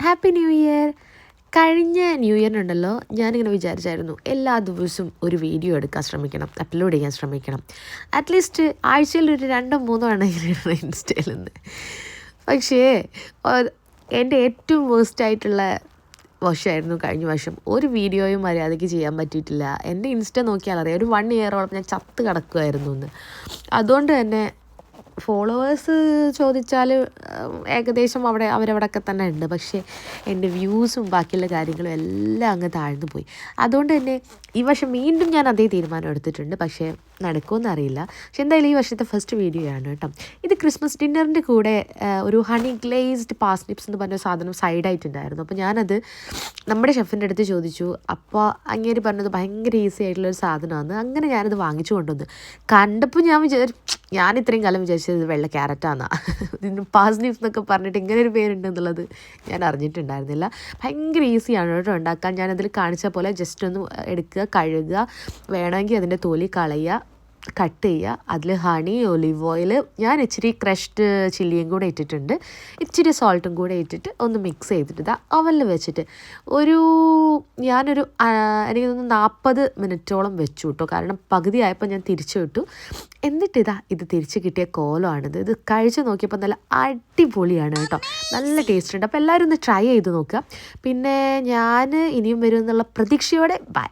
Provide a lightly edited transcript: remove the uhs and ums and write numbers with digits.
Happy new year. കഴിഞ്ഞ new ഇയറിനുണ്ടല്ലോ ഞാനിങ്ങനെ വിചാരിച്ചായിരുന്നു എല്ലാ ദിവസവും ഒരു വീഡിയോ എടുക്കാൻ ശ്രമിക്കണം, അപ്ലോഡ് ചെയ്യാൻ ശ്രമിക്കണം. അറ്റ്ലീസ്റ്റ് ആഴ്ചയിൽ ഒരു 2-3 ആണെങ്കിൽ ഇൻസ്റ്റയിൽ നിന്ന്. പക്ഷേ എൻ്റെ ഏറ്റവും വേസ്റ്റായിട്ടുള്ള വർഷമായിരുന്നു കഴിഞ്ഞ വർഷം. ഒരു വീഡിയോയും മര്യാദയ്ക്ക് ചെയ്യാൻ പറ്റിയിട്ടില്ല. എൻ്റെ ഇൻസ്റ്റ നോക്കിയാൽ അറിയാം, ഒരു 1 ഇയറോളം ഞാൻ ചത്ത് കിടക്കുമായിരുന്നു എന്ന്. അതുകൊണ്ട് തന്നെ ഫോളോവേഴ്സ് ചോദിച്ചാൽ ഏകദേശം അവരവിടെയൊക്കെ തന്നെ ഉണ്ട്. പക്ഷേ എൻ്റെ വ്യൂസും ബാക്കിയുള്ള കാര്യങ്ങളും എല്ലാം അങ്ങ് താഴ്ന്നു പോയി. അതുകൊണ്ട് തന്നെ ഈ വർഷം വീണ്ടും ഞാൻ അതേ തീരുമാനം എടുത്തിട്ടുണ്ട്. പക്ഷേ നടക്കുമെന്ന് അറിയില്ല. പക്ഷെ എന്തായാലും ഈ വർഷത്തെ ഫസ്റ്റ് വീഡിയോ ആണ് കേട്ടോ. ഇത് ക്രിസ്മസ് ഡിന്നറിൻ്റെ കൂടെ ഒരു ഹണി ഗ്ലേസ്ഡ് പാസ്നിപ്സ് എന്ന് പറഞ്ഞ സാധനം സൈഡായിട്ടുണ്ടായിരുന്നു. അപ്പോൾ ഞാനത് നമ്മുടെ ഷെഫിൻ്റെ അടുത്ത് ചോദിച്ചു. അപ്പോൾ അങ്ങേര് പറഞ്ഞത് ഭയങ്കര ഈസി ആയിട്ടുള്ളൊരു സാധനമാണ്. അങ്ങനെ ഞാനത് വാങ്ങിച്ചു കൊണ്ടുവന്നു. കണ്ടപ്പോൾ ഞാൻ ഇത്രയും കാലം വിചാരിച്ചത് ഇത് വെള്ള ക്യാരറ്റാണെന്നാണ്. ഇതിന് പാസ്നിപ്സ് എന്നൊക്കെ പറഞ്ഞിട്ട് ഇങ്ങനെ ഒരു പേരുണ്ടെന്നുള്ളത് ഞാൻ അറിഞ്ഞിട്ടുണ്ടായിരുന്നില്ല. ഭയങ്കര ഈസിയാണ് കേട്ടോ ഉണ്ടാക്കാൻ. ഞാനതിൽ കാണിച്ച പോലെ ജസ്റ്റ് ഒന്ന് എടുക്കുക, കഴുകുക, വേണമെങ്കിൽ അതിൻ്റെ തൊലി കളയുക, കട്ട് ചെയ്യുക, അതിൽ ഹണി, ഒലിവ് ഓയിൽ, ഞാൻ ഇച്ചിരി ക്രഷ്ഡ് ചില്ലിയും കൂടെ ഇട്ടിട്ടുണ്ട്, ഇച്ചിരി സോൾട്ടും കൂടെ ഇട്ടിട്ട് ഒന്ന് മിക്സ് ചെയ്തിട്ട് അവനിൽ വെച്ചിട്ട് ഞാനൊരു എനിക്ക് തോന്നുന്നു 40 മിനിറ്റോളം വെച്ചു കേട്ടോ. കാരണം പകുതി ആയപ്പോൾ ഞാൻ തിരിച്ചു വിട്ടു. എന്നിട്ട് ഇത് തിരിച്ച് കിട്ടിയ കോലമാണിത്. ഇത് കഴിച്ച് നോക്കിയപ്പോൾ നല്ല അടിപൊളിയാണ് കേട്ടോ, നല്ല ടേസ്റ്റ് ഉണ്ട്. അപ്പോൾ എല്ലാവരും ഒന്ന് ട്രൈ ചെയ്ത് നോക്കുക. പിന്നെ ഞാൻ ഇനിയും വരും എന്നുള്ള പ്രതീക്ഷയോടെ ബൈ.